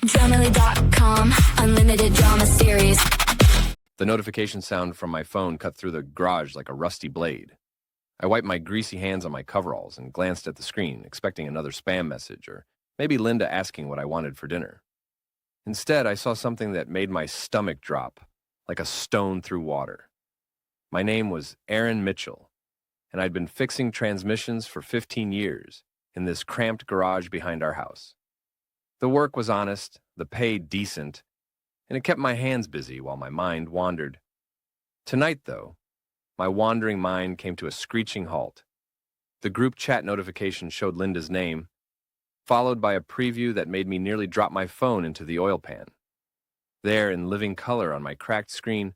Dramily.com, unlimited drama series. The notification sound from my phone cut through the garage like a rusty blade. I wiped my greasy hands on my coveralls and glanced at the screen, expecting another spam message or maybe Linda asking what I wanted for dinner. Instead, I saw something that made my stomach drop like a stone through water. My name was Aaron Mitchell, and I'd been fixing transmissions for 15 years in this cramped garage behind our house. The work was honest, the pay decent, and it kept my hands busy while my mind wandered. Tonight, though, my wandering mind came to a screeching halt. The group chat notification showed Linda's name, followed by a preview that made me nearly drop my phone into the oil pan. There, in living color on my cracked screen,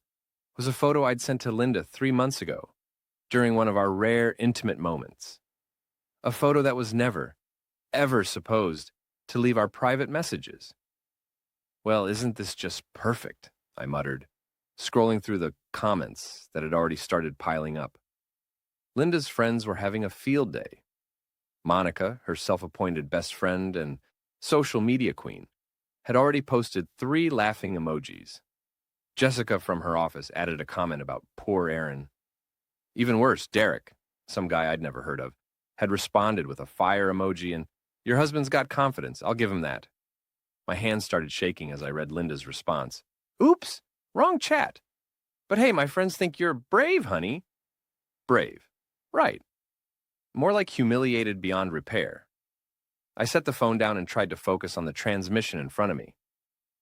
was a photo I'd sent to Linda 3 months ago, during one of our rare, intimate moments. A photo that was never, ever supposed to leave our private messages. Well, isn't this just perfect? I muttered, scrolling through the comments that had already started piling up. Linda's friends were having a field day. Monica, her self-appointed best friend and social media queen, had already posted 3 laughing emojis. Jessica from her office added a comment about poor Aaron. Even worse, Derek, some guy I'd never heard of, had responded with a fire emoji and, "Your husband's got confidence, I'll give him that." My hands started shaking as I read Linda's response. "Oops, wrong chat. But hey, my friends think you're brave, honey." Brave. Right. More like humiliated beyond repair. I set the phone down and tried to focus on the transmission in front of me.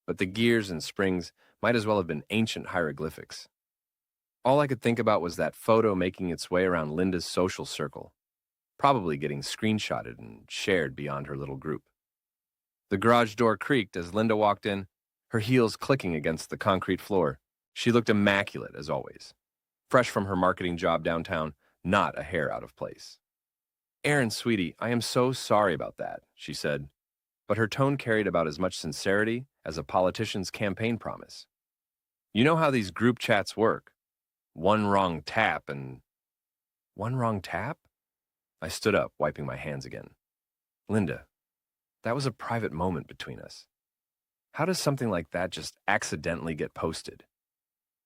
But the gears and springs might as well have been ancient hieroglyphics. All I could think about was that photo making its way around Linda's social circle, probably getting screenshotted and shared beyond her little group. The garage door creaked as Linda walked in, her heels clicking against the concrete floor. She looked immaculate, as always. Fresh from her marketing job downtown, not a hair out of place. "Aaron, sweetie, I am so sorry about that," she said, but her tone carried about as much sincerity as a politician's campaign promise. "You know how these group chats work. One wrong tap and..." "One wrong tap?" I stood up, wiping my hands again. "Linda, that was a private moment between us. How does something like that just accidentally get posted?"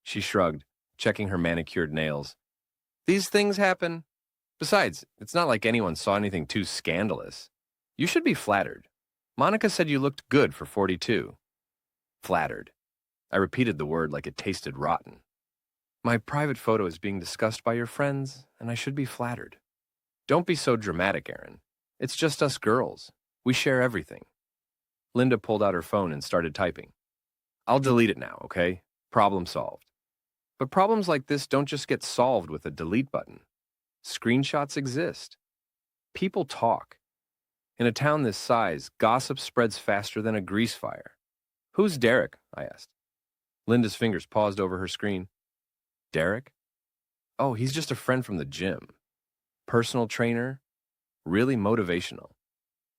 She shrugged, checking her manicured nails. "These things happen. Besides, it's not like anyone saw anything too scandalous. You should be flattered. Monica said you looked good for 42. Flattered. I repeated the word like it tasted rotten. "My private photo is being discussed by your friends, and I should be flattered." "Don't be so dramatic, Aaron. It's just us girls. We share everything." Linda pulled out her phone and started typing. "I'll delete it now, okay? Problem solved." But problems like this don't just get solved with a delete button. Screenshots exist. People talk. In a town this size, gossip spreads faster than a grease fire. "Who's Derek?" I asked. Linda's fingers paused over her screen. "Derek? Oh, he's just a friend from the gym. Personal trainer. Really motivational."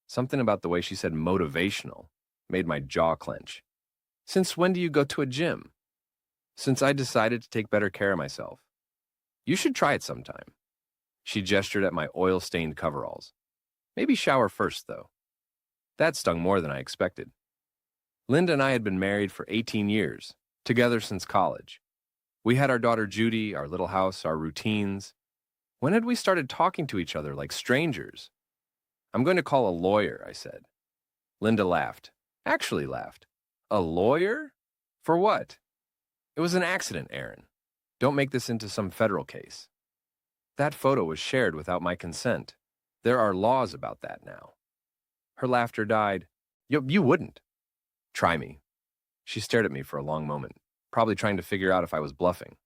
Something about the way she said motivational made my jaw clench. "Since when do you go to a gym?" "Since I decided to take better care of myself." "You should try it sometime." She gestured at my oil-stained coveralls. "Maybe shower first, though." That stung more than I expected. Linda and I had been married for 18 years, together since college. We had our daughter Judy, our little house, our routines. When had we started talking to each other like strangers? "I'm going to call a lawyer," I said. Linda laughed. Actually laughed. "A lawyer? For what?" "It was an accident, Aaron. Don't make this into some federal case." "That photo was shared without my consent. There are laws about that now." Her laughter died. You wouldn't." "Try me." She stared at me for a long moment, probably trying to figure out if I was bluffing.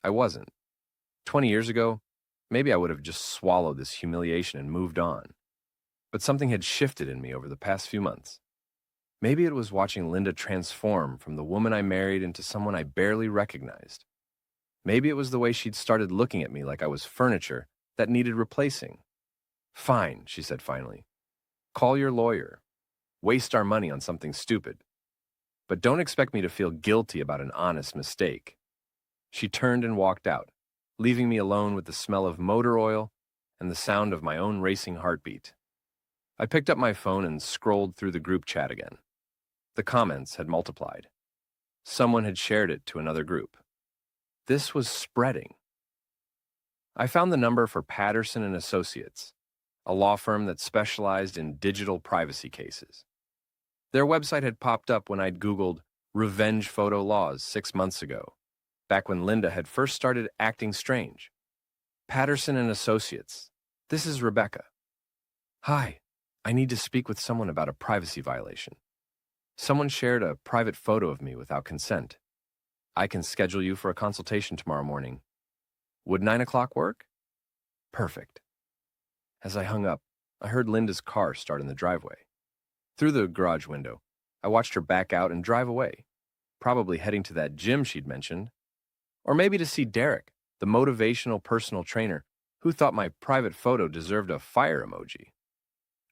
I wasn't. 20 years ago, maybe I would have just swallowed this humiliation and moved on. But something had shifted in me over the past few months. Maybe it was watching Linda transform from the woman I married into someone I barely recognized. Maybe it was the way she'd started looking at me like I was furniture that needed replacing. "Fine," she said finally. "Call your lawyer. Waste our money on something stupid. But don't expect me to feel guilty about an honest mistake." She turned and walked out, leaving me alone with the smell of motor oil and the sound of my own racing heartbeat. I picked up my phone and scrolled through the group chat again. The comments had multiplied. Someone had shared it to another group. This was spreading. I found the number for Patterson and Associates, a law firm that specialized in digital privacy cases. Their website had popped up when I'd Googled revenge photo laws 6 months ago, back when Linda had first started acting strange. Patterson and Associates. This is Rebecca. Hi, I need to speak with someone about a privacy violation. Someone shared a private photo of me without consent. I can schedule you for a consultation tomorrow morning. Would 9 o'clock work? Perfect. As I hung up, I heard Linda's car start in the driveway. Through the garage window, I watched her back out and drive away, probably heading to that gym she'd mentioned. Or maybe to see Derek, the motivational personal trainer, who thought my private photo deserved a fire emoji.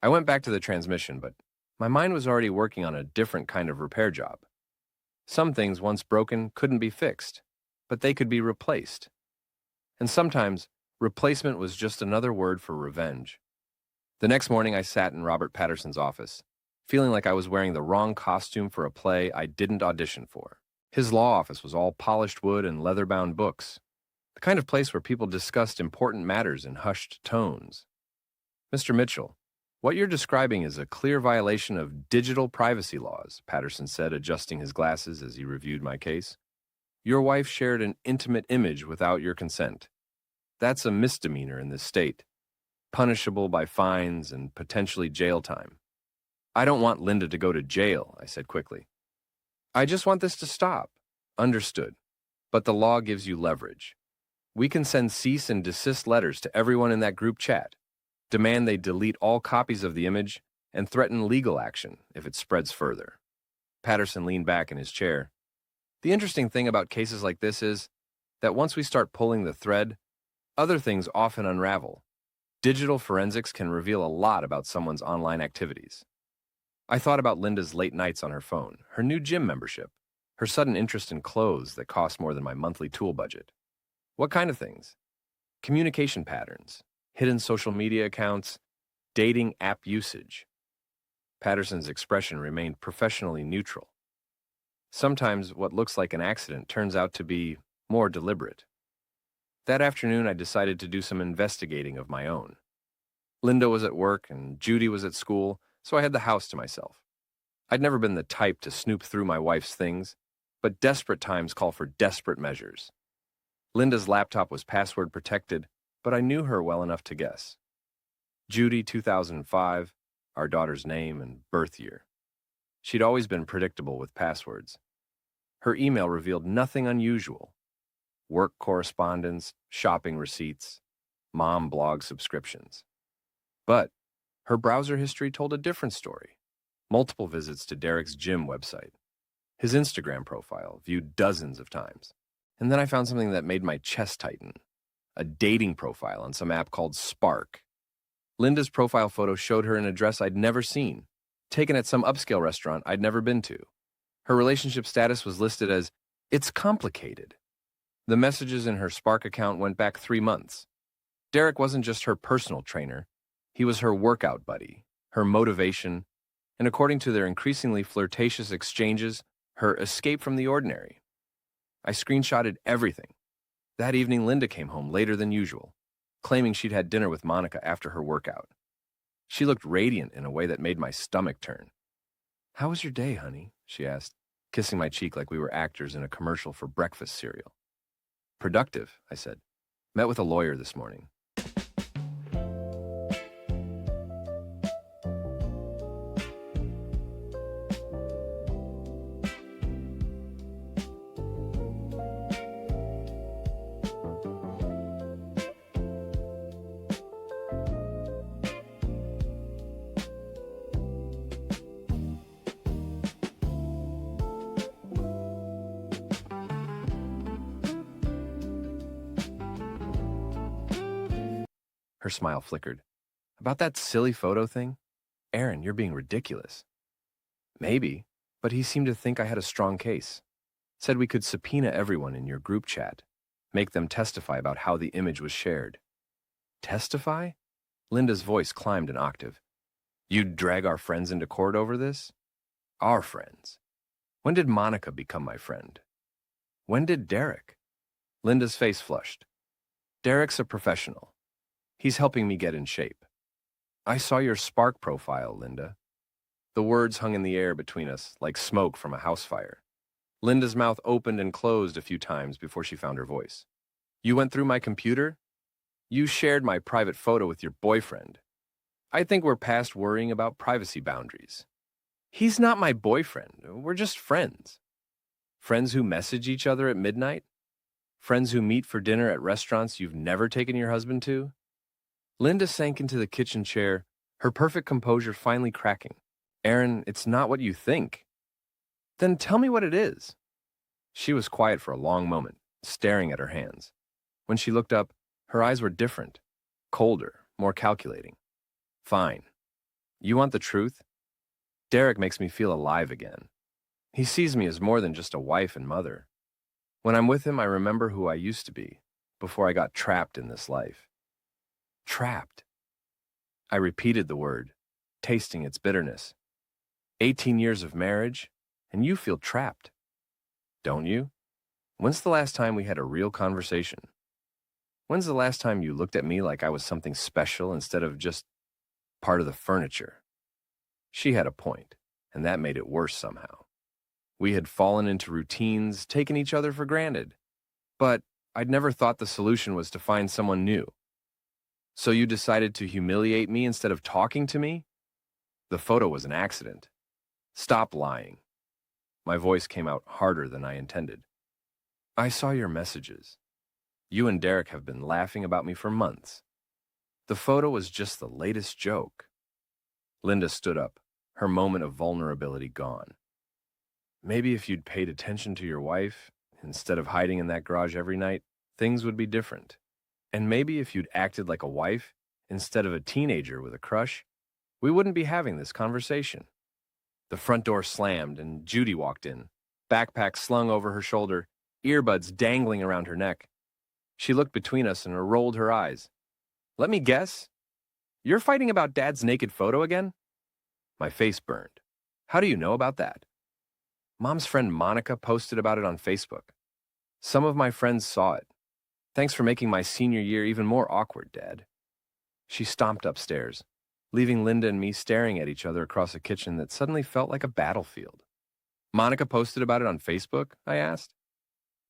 I went back to the transmission, but my mind was already working on a different kind of repair job. Some things, once broken, couldn't be fixed, but they could be replaced. And sometimes, replacement was just another word for revenge. The next morning, I sat in Robert Patterson's office, feeling like I was wearing the wrong costume for a play I didn't audition for. His law office was all polished wood and leather-bound books, the kind of place where people discussed important matters in hushed tones. Mr. Mitchell, what you're describing is a clear violation of digital privacy laws, Patterson said, adjusting his glasses as he reviewed my case. Your wife shared an intimate image without your consent. That's a misdemeanor in this state, punishable by fines and potentially jail time. I don't want Linda to go to jail, I said quickly. I just want this to stop. Understood. But the law gives you leverage. We can send cease and desist letters to everyone in that group chat, demand they delete all copies of the image, and threaten legal action if it spreads further. Patterson leaned back in his chair. The interesting thing about cases like this is that once we start pulling the thread, other things often unravel. Digital forensics can reveal a lot about someone's online activities. I thought about Linda's late nights on her phone, her new gym membership, her sudden interest in clothes that cost more than my monthly tool budget. What kind of things? Communication patterns, hidden social media accounts, dating app usage. Patterson's expression remained professionally neutral. Sometimes what looks like an accident turns out to be more deliberate. That afternoon, I decided to do some investigating of my own. Linda was at work and Judy was at school, so I had the house to myself. I'd never been the type to snoop through my wife's things, but desperate times call for desperate measures. Linda's laptop was password protected, but I knew her well enough to guess. Judy, 2005, our daughter's name and birth year. She'd always been predictable with passwords. Her email revealed nothing unusual. Work correspondence, shopping receipts, mom blog subscriptions. But her browser history told a different story. Multiple visits to Derek's gym website. His Instagram profile, viewed dozens of times. And then I found something that made my chest tighten. A dating profile on some app called Spark. Linda's profile photo showed her an address I'd never seen, taken at some upscale restaurant I'd never been to. Her relationship status was listed as, "It's complicated." The messages in her Spark account went back 3 months. Derek wasn't just her personal trainer. He was her workout buddy, her motivation, and according to their increasingly flirtatious exchanges, her escape from the ordinary. I screenshotted everything. That evening, Linda came home later than usual, claiming she'd had dinner with Monica after her workout. She looked radiant in a way that made my stomach turn. "How was your day, honey?" she asked, kissing my cheek like we were actors in a commercial for breakfast cereal. "Productive," I said. "Met with a lawyer this morning." Her smile flickered. "About that silly photo thing? Aaron, you're being ridiculous." "Maybe, but he seemed to think I had a strong case. Said we could subpoena everyone in your group chat, make them testify about how the image was shared." "Testify?" Linda's voice climbed an octave. "You'd drag our friends into court over this?" Our friends. When did Monica become my friend? When did Derek? Linda's face flushed. Derek's a professional. He's helping me get in shape. I saw your Spark profile, Linda. The words hung in the air between us like smoke from a house fire. Linda's mouth opened and closed a few times before she found her voice. You went through my computer? You shared my private photo with your boyfriend. I think we're past worrying about privacy boundaries. He's not my boyfriend. We're just friends. Friends who message each other at midnight? Friends who meet for dinner at restaurants you've never taken your husband to? Linda sank into the kitchen chair, her perfect composure finally cracking. Aaron, it's not what you think. Then tell me what it is. She was quiet for a long moment, staring at her hands. When she looked up, her eyes were different, colder, more calculating. Fine. You want the truth? Derek makes me feel alive again. He sees me as more than just a wife and mother. When I'm with him, I remember who I used to be, before I got trapped in this life. Trapped. I repeated the word, tasting its bitterness. 18 years of marriage, and you feel trapped. Don't you? When's the last time we had a real conversation? When's the last time you looked at me like I was something special instead of just part of the furniture? She had a point, and that made it worse somehow. We had fallen into routines, taken each other for granted. But I'd never thought the solution was to find someone new. So you decided to humiliate me instead of talking to me? The photo was an accident. Stop lying. My voice came out harder than I intended. I saw your messages. You and Derek have been laughing about me for months. The photo was just the latest joke. Linda stood up, her moment of vulnerability gone. Maybe if you'd paid attention to your wife, instead of hiding in that garage every night, things would be different. And maybe if you'd acted like a wife, instead of a teenager with a crush, we wouldn't be having this conversation. The front door slammed and Judy walked in, backpack slung over her shoulder, earbuds dangling around her neck. She looked between us and rolled her eyes. Let me guess? You're fighting about Dad's naked photo again? My face burned. How do you know about that? Mom's friend Monica posted about it on Facebook. Some of my friends saw it. Thanks for making my senior year even more awkward, Dad. She stomped upstairs, leaving Linda and me staring at each other across a kitchen that suddenly felt like a battlefield. Monica posted about it on Facebook? I asked.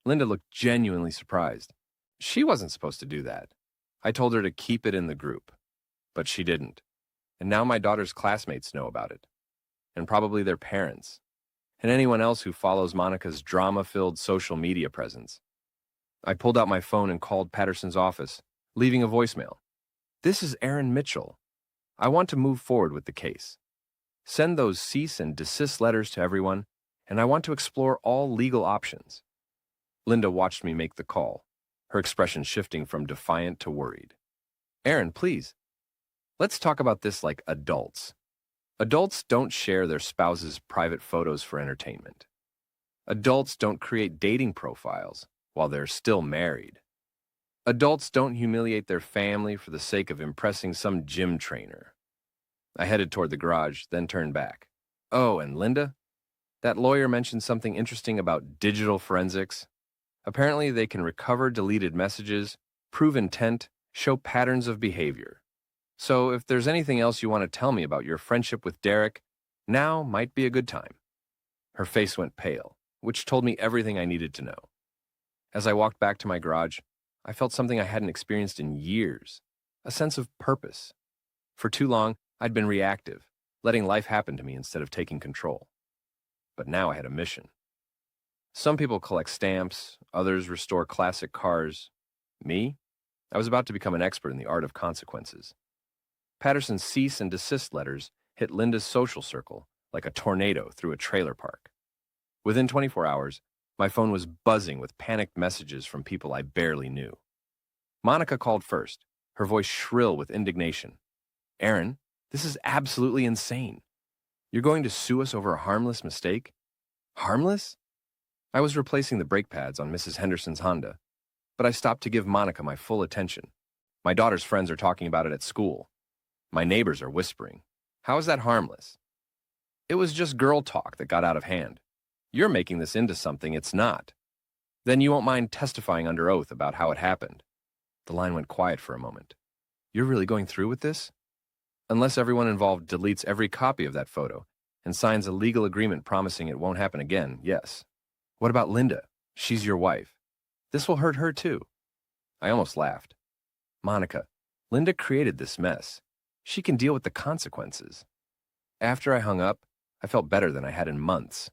Linda looked genuinely surprised. She wasn't supposed to do that. I told her to keep it in the group, but she didn't. And now my daughter's classmates know about it, and probably their parents, and anyone else who follows Monica's drama-filled social media presence. I pulled out my phone and called Patterson's office, leaving a voicemail. This is Aaron Mitchell. I want to move forward with the case. Send those cease and desist letters to everyone, and I want to explore all legal options. Linda watched me make the call, her expression shifting from defiant to worried. Aaron, please. Let's talk about this like adults. Adults don't share their spouses' private photos for entertainment. Adults don't create dating profiles while they're still married. Adults don't humiliate their family for the sake of impressing some gym trainer. I headed toward the garage, then turned back. Oh, and Linda? That lawyer mentioned something interesting about digital forensics. Apparently, they can recover deleted messages, prove intent, show patterns of behavior. So if there's anything else you want to tell me about your friendship with Derek, now might be a good time. Her face went pale, which told me everything I needed to know. As I walked back to my garage, I felt something I hadn't experienced in years, a sense of purpose. For too long, I'd been reactive, letting life happen to me instead of taking control. But now I had a mission. Some people collect stamps, others restore classic cars. Me? I was about to become an expert in the art of consequences. Patterson's cease and desist letters hit Linda's social circle like a tornado through a trailer park. Within 24 hours, my phone was buzzing with panicked messages from people I barely knew. Monica called first, her voice shrill with indignation. Aaron, this is absolutely insane. You're going to sue us over a harmless mistake? Harmless? I was replacing the brake pads on Mrs. Henderson's Honda, but I stopped to give Monica my full attention. My daughter's friends are talking about it at school. My neighbors are whispering. How is that harmless? It was just girl talk that got out of hand. You're making this into something it's not. Then you won't mind testifying under oath about how it happened." The line went quiet for a moment. "You're really going through with this?" "Unless everyone involved deletes every copy of that photo and signs a legal agreement promising it won't happen again, yes." "What about Linda? She's your wife. This will hurt her too." I almost laughed. "Monica, Linda created this mess. She can deal with the consequences." After I hung up, I felt better than I had in months.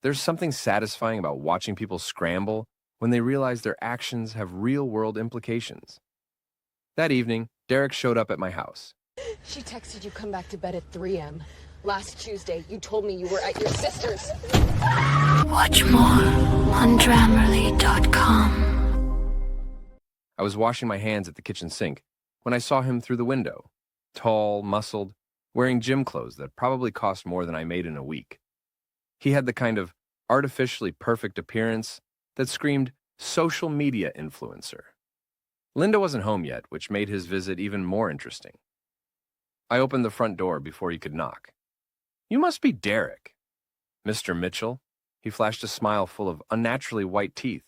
There's something satisfying about watching people scramble when they realize their actions have real-world implications. That evening, Derek showed up at my house. She texted you come back to bed at 3 a.m. Last Tuesday, you told me you were at your sister's. Watch more on Grammarly.com. I was washing my hands at the kitchen sink when I saw him through the window. Tall, muscled, wearing gym clothes that probably cost more than I made in a week. He had the kind of artificially perfect appearance that screamed social media influencer. Linda wasn't home yet, which made his visit even more interesting. I opened the front door before he could knock. "You must be Derek." "Mr. Mitchell." He flashed a smile full of unnaturally white teeth.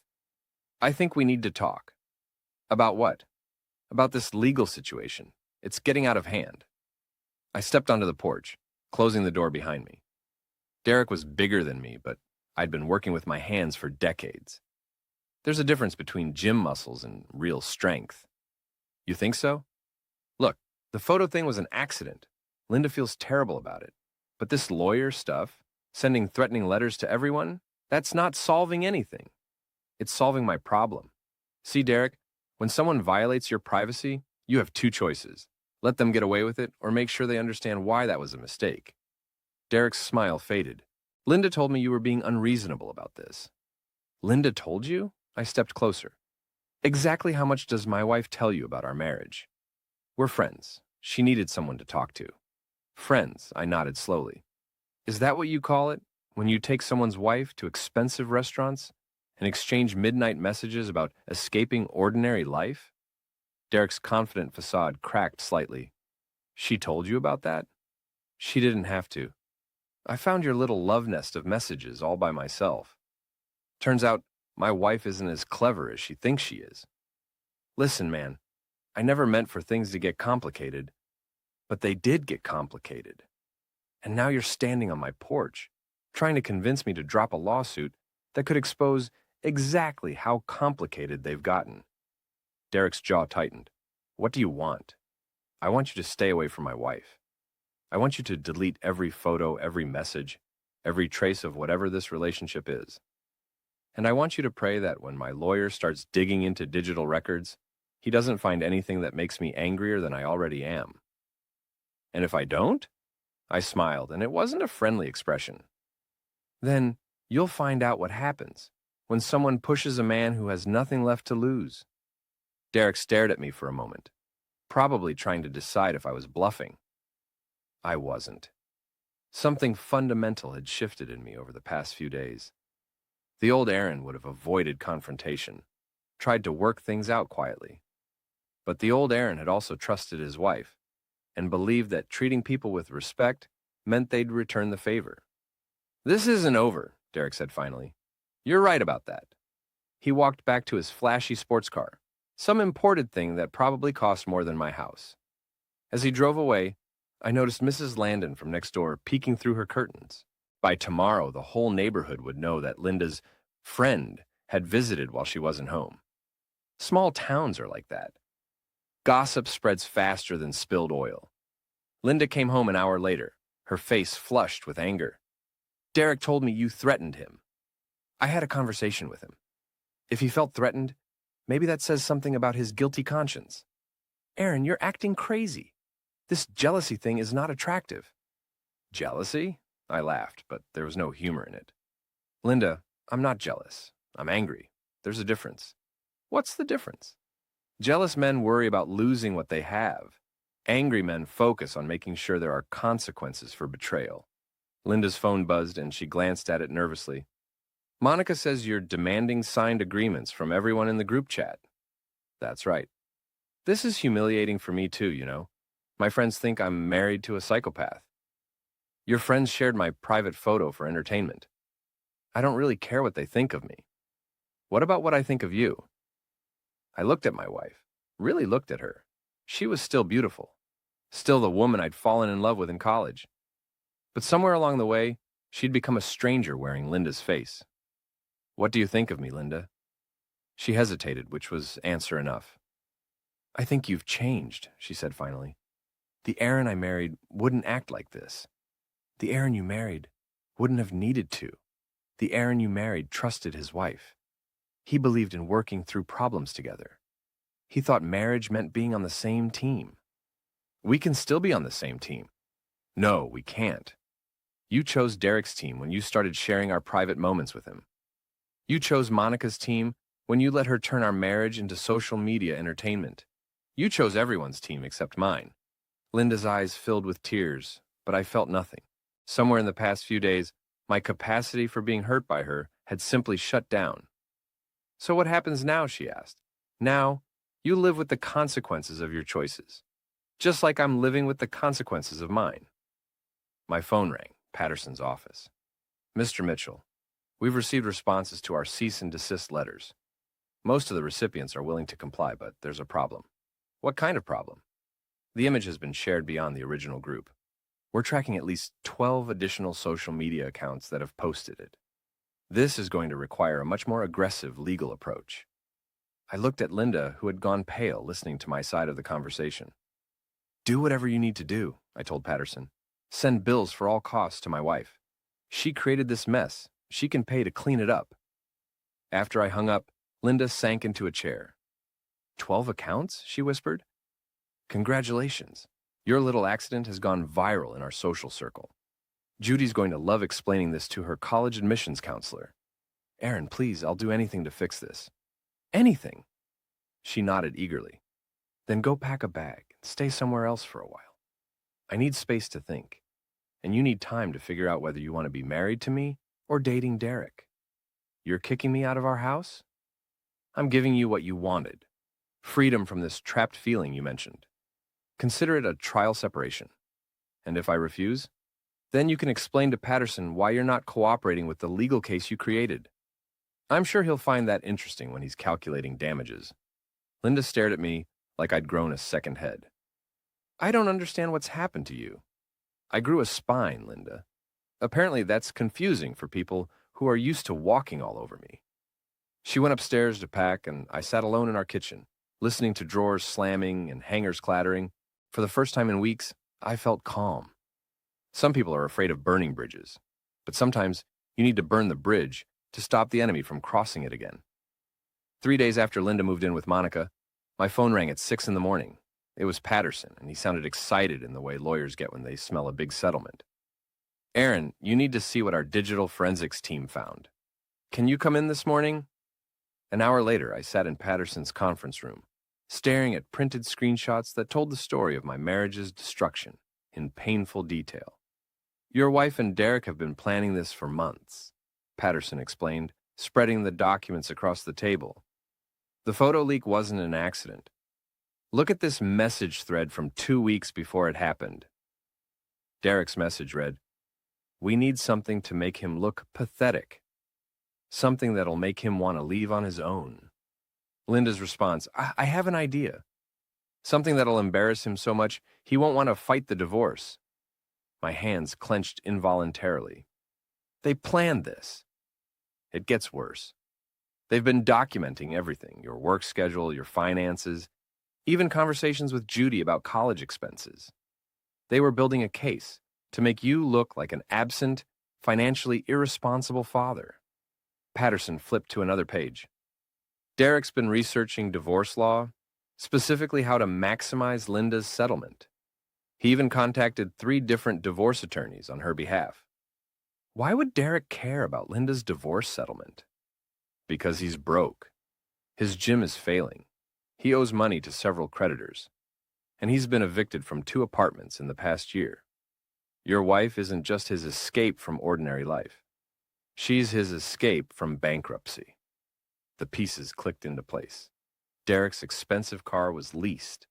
"I think we need to talk." "About what?" "About this legal situation. It's getting out of hand." I stepped onto the porch, closing the door behind me. Derek was bigger than me, but I'd been working with my hands for decades. There's a difference between gym muscles and real strength. "You think so?" "Look, the photo thing was an accident. Linda feels terrible about it. But this lawyer stuff, sending threatening letters to everyone, that's not solving anything. It's solving my problem. See, Derek, when someone violates your privacy, you have two choices. Let them get away with it, or make sure they understand why that was a mistake." Derek's smile faded. "Linda told me you were being unreasonable about this." "Linda told you?" I stepped closer. "Exactly how much does my wife tell you about our marriage?" "We're friends. She needed someone to talk to." "Friends," I nodded slowly. "Is that what you call it, when you take someone's wife to expensive restaurants and exchange midnight messages about escaping ordinary life?" Derek's confident facade cracked slightly. "She told you about that?" "She didn't have to. I found your little love nest of messages all by myself. Turns out my wife isn't as clever as she thinks she is. Listen, man, I never meant for things to get complicated, but they did get complicated. And now you're standing on my porch, trying to convince me to drop a lawsuit that could expose exactly how complicated they've gotten." Derek's jaw tightened. "What do you want?" "I want you to stay away from my wife. I want you to delete every photo, every message, every trace of whatever this relationship is. And I want you to pray that when my lawyer starts digging into digital records, he doesn't find anything that makes me angrier than I already am." "And if I don't?" I smiled, and it wasn't a friendly expression. "Then you'll find out what happens when someone pushes a man who has nothing left to lose." Derek stared at me for a moment, probably trying to decide if I was bluffing. I wasn't. Something fundamental had shifted in me over the past few days. The old Aaron would have avoided confrontation, tried to work things out quietly. But the old Aaron had also trusted his wife and believed that treating people with respect meant they'd return the favor. "This isn't over," Derek said finally. "You're right about that." He walked back to his flashy sports car, some imported thing that probably cost more than my house. As he drove away, I noticed Mrs. Landon from next door peeking through her curtains. By tomorrow, the whole neighborhood would know that Linda's friend had visited while she wasn't home. Small towns are like that. Gossip spreads faster than spilled oil. Linda came home an hour later, her face flushed with anger. "Derek told me you threatened him." I had a conversation with him. If he felt threatened, maybe that says something about his guilty conscience. "Aaron, you're acting crazy. This jealousy thing is not attractive." "Jealousy?" I laughed, but there was no humor in it. "Linda, I'm not jealous. I'm angry. There's a difference." "What's the difference?" "Jealous men worry about losing what they have. Angry men focus on making sure there are consequences for betrayal." Linda's phone buzzed and she glanced at it nervously. "Monica says you're demanding signed agreements from everyone in the group chat." "That's right. This is humiliating for me too, you know. My friends think I'm married to a psychopath." Your friends shared my private photo for entertainment. I don't really care what they think of me. What about what I think of you? I looked at my wife, really looked at her. She was still beautiful, still the woman I'd fallen in love with in college. But somewhere along the way, she'd become a stranger wearing Linda's face. What do you think of me, Linda? She hesitated, which was answer enough. I think you've changed, she said finally. The Aaron I married wouldn't act like this. The Aaron you married wouldn't have needed to. The Aaron you married trusted his wife. He believed in working through problems together. He thought marriage meant being on the same team. We can still be on the same team. No, we can't. You chose Derek's team when you started sharing our private moments with him. You chose Monica's team when you let her turn our marriage into social media entertainment. You chose everyone's team except mine. Linda's eyes filled with tears, but I felt nothing. Somewhere in the past few days, my capacity for being hurt by her had simply shut down. So what happens now, she asked. Now, you live with the consequences of your choices, just like I'm living with the consequences of mine. My phone rang, Patterson's office. Mr. Mitchell, we've received responses to our cease and desist letters. Most of the recipients are willing to comply, but there's a problem. What kind of problem? The image has been shared beyond the original group. We're tracking at least 12 additional social media accounts that have posted it. This is going to require a much more aggressive legal approach. I looked at Linda, who had gone pale, listening to my side of the conversation. Do whatever you need to do, I told Patterson. Send bills for all costs to my wife. She created this mess. She can pay to clean it up. After I hung up, Linda sank into a chair. 12 accounts? She whispered. Congratulations. Your little accident has gone viral in our social circle. Judy's going to love explaining this to her college admissions counselor. Aaron, please, I'll do anything to fix this. Anything. She nodded eagerly. Then go pack a bag and stay somewhere else for a while. I need space to think, and you need time to figure out whether you want to be married to me or dating Derek. You're kicking me out of our house? I'm giving you what you wanted. Freedom from this trapped feeling you mentioned. Consider it a trial separation. And if I refuse, then you can explain to Patterson why you're not cooperating with the legal case you created. I'm sure he'll find that interesting when he's calculating damages. Linda stared at me like I'd grown a second head. I don't understand what's happened to you. I grew a spine, Linda. Apparently that's confusing for people who are used to walking all over me. She went upstairs to pack, and I sat alone in our kitchen, listening to drawers slamming and hangers clattering. For the first time in weeks, I felt calm. Some people are afraid of burning bridges, but sometimes you need to burn the bridge to stop the enemy from crossing it again. 3 days after Linda moved in with Monica, my phone rang at 6 a.m. It was Patterson, and he sounded excited in the way lawyers get when they smell a big settlement. Aaron, you need to see what our digital forensics team found. Can you come in this morning? An hour later, I sat in Patterson's conference room, staring at printed screenshots that told the story of my marriage's destruction in painful detail. Your wife and Derek have been planning this for months, Patterson explained, spreading the documents across the table. The photo leak wasn't an accident. Look at this message thread from 2 weeks before it happened. Derek's message read, "We need something to make him look pathetic. Something that'll make him want to leave on his own." Linda's response, I have an idea. Something that'll embarrass him so much he won't want to fight the divorce. My hands clenched involuntarily. They planned this. It gets worse. They've been documenting everything, your work schedule, your finances, even conversations with Judy about college expenses. They were building a case to make you look like an absent, financially irresponsible father. Patterson flipped to another page. Derek's been researching divorce law, specifically how to maximize Linda's settlement. He even contacted 3 different divorce attorneys on her behalf. Why would Derek care about Linda's divorce settlement? Because he's broke. His gym is failing. He owes money to several creditors, and he's been evicted from 2 apartments in the past year. Your wife isn't just his escape from ordinary life. She's his escape from bankruptcy. The pieces clicked into place. Derek's expensive car was leased.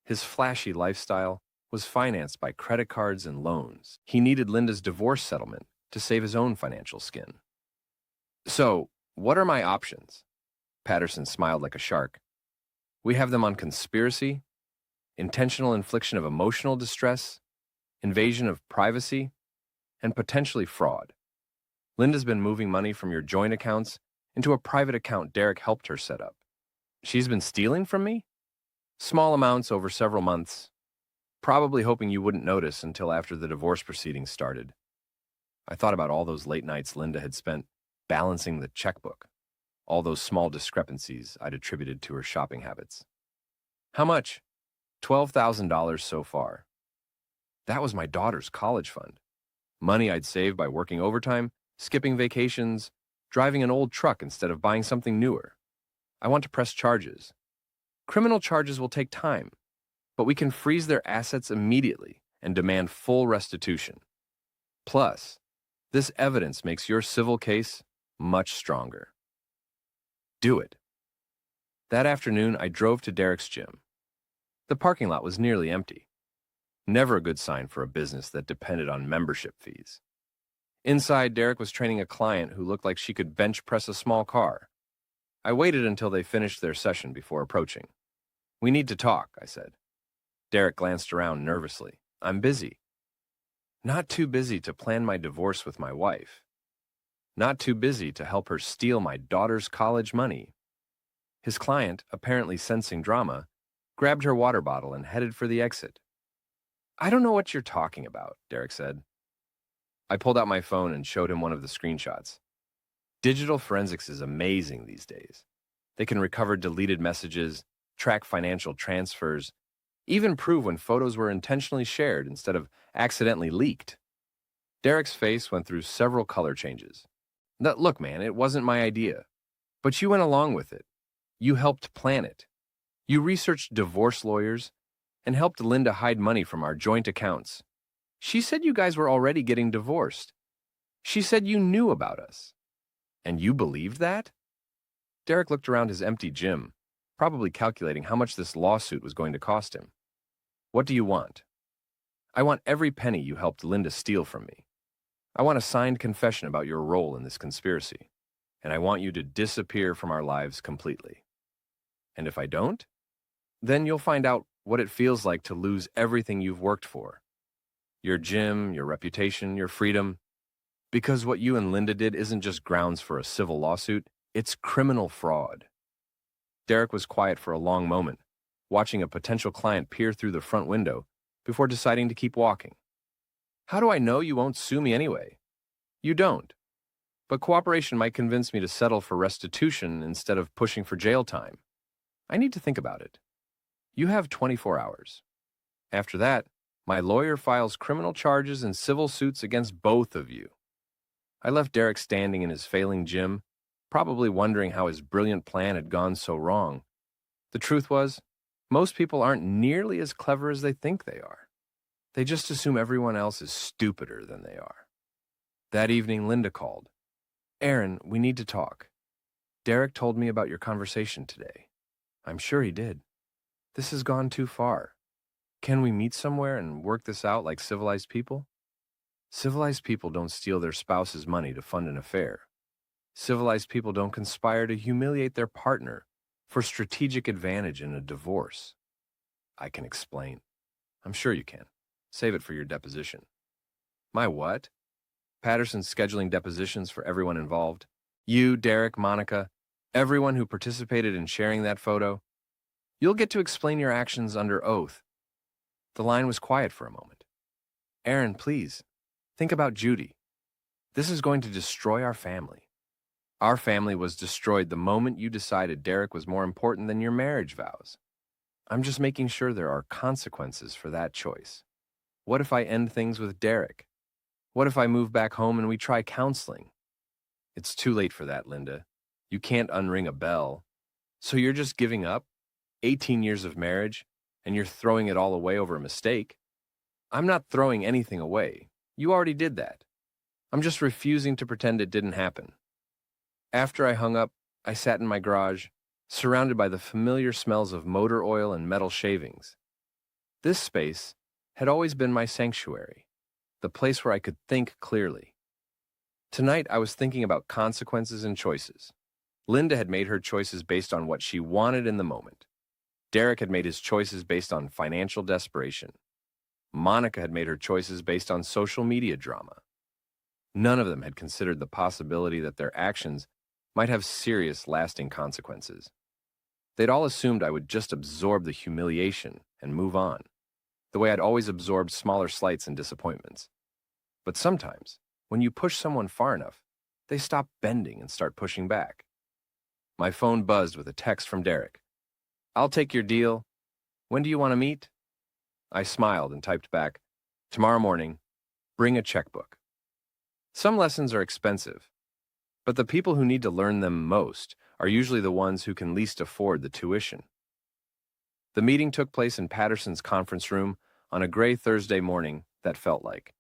His flashy lifestyle was financed by credit cards and loans. He needed Linda's divorce settlement to save his own financial skin. So, what are my options? Patterson smiled like a shark. We have them on conspiracy, intentional infliction of emotional distress, invasion of privacy, and potentially fraud. Linda's been moving money from your joint accounts into a private account Derek helped her set up. She's been stealing from me? Small amounts over several months, probably hoping you wouldn't notice until after the divorce proceedings started. I thought about all those late nights Linda had spent balancing the checkbook, all those small discrepancies I'd attributed to her shopping habits. How much? $12,000 so far. That was my daughter's college fund. Money I'd saved by working overtime, skipping vacations, driving an old truck instead of buying something newer. I want to press charges. Criminal charges will take time, but we can freeze their assets immediately and demand full restitution. Plus, this evidence makes your civil case much stronger. Do it. That afternoon, I drove to Derek's gym. The parking lot was nearly empty. Never a good sign for a business that depended on membership fees. Inside, Derek was training a client who looked like she could bench press a small car. I waited until they finished their session before approaching. We need to talk, I said. Derek glanced around nervously. I'm busy. Not too busy to plan my divorce with my wife. Not too busy to help her steal my daughter's college money. His client, apparently sensing drama, grabbed her water bottle and headed for the exit. I don't know what you're talking about, Derek said. I pulled out my phone and showed him one of the screenshots. Digital forensics is amazing these days. They can recover deleted messages, track financial transfers, even prove when photos were intentionally shared instead of accidentally leaked. Derek's face went through several color changes. Look, man, it wasn't my idea. But you went along with it. You helped plan it. You researched divorce lawyers and helped Linda hide money from our joint accounts. She said you guys were already getting divorced. She said you knew about us. And you believed that? Derek looked around his empty gym, probably calculating how much this lawsuit was going to cost him. What do you want? I want every penny you helped Linda steal from me. I want a signed confession about your role in this conspiracy, and I want you to disappear from our lives completely. And if I don't, then you'll find out what it feels like to lose everything you've worked for. Your gym, your reputation, your freedom. Because what you and Linda did isn't just grounds for a civil lawsuit, it's criminal fraud. Derek was quiet for a long moment, watching a potential client peer through the front window before deciding to keep walking. How do I know you won't sue me anyway? You don't. But cooperation might convince me to settle for restitution instead of pushing for jail time. I need to think about it. You have 24 hours. After that, my lawyer files criminal charges and civil suits against both of you. I left Derek standing in his failing gym, probably wondering how his brilliant plan had gone so wrong. The truth was, most people aren't nearly as clever as they think they are. They just assume everyone else is stupider than they are. That evening, Linda called. Aaron, we need to talk. Derek told me about your conversation today. I'm sure he did. This has gone too far. Can we meet somewhere and work this out like civilized people? Civilized people don't steal their spouse's money to fund an affair. Civilized people don't conspire to humiliate their partner for strategic advantage in a divorce. I can explain. I'm sure you can. Save it for your deposition. My what? Patterson's scheduling depositions for everyone involved. You, Derek, Monica, everyone who participated in sharing that photo. You'll get to explain your actions under oath. The line was quiet for a moment. Aaron, please, think about Judy. This is going to destroy our family. Our family was destroyed the moment you decided Derek was more important than your marriage vows. I'm just making sure there are consequences for that choice. What if I end things with Derek? What if I move back home and we try counseling? It's too late for that, Linda. You can't unring a bell. So you're just giving up? 18 years of marriage, and you're throwing it all away over a mistake? I'm not throwing anything away. You already did that. I'm just refusing to pretend it didn't happen. After I hung up, I sat in my garage, surrounded by the familiar smells of motor oil and metal shavings. This space, had always been my sanctuary, the place where I could think clearly. Tonight, I was thinking about consequences and choices. Linda had made her choices based on what she wanted in the moment. Derek had made his choices based on financial desperation. Monica had made her choices based on social media drama. None of them had considered the possibility that their actions might have serious, lasting consequences. They'd all assumed I would just absorb the humiliation and move on, the way I'd always absorbed smaller slights and disappointments. But sometimes, when you push someone far enough, they stop bending and start pushing back. My phone buzzed with a text from Derek. "I'll take your deal. When do you want to meet?" I smiled and typed back, "Tomorrow morning. Bring a checkbook." Some lessons are expensive, but the people who need to learn them most are usually the ones who can least afford the tuition. The meeting took place in Patterson's conference room on a gray Thursday morning that felt like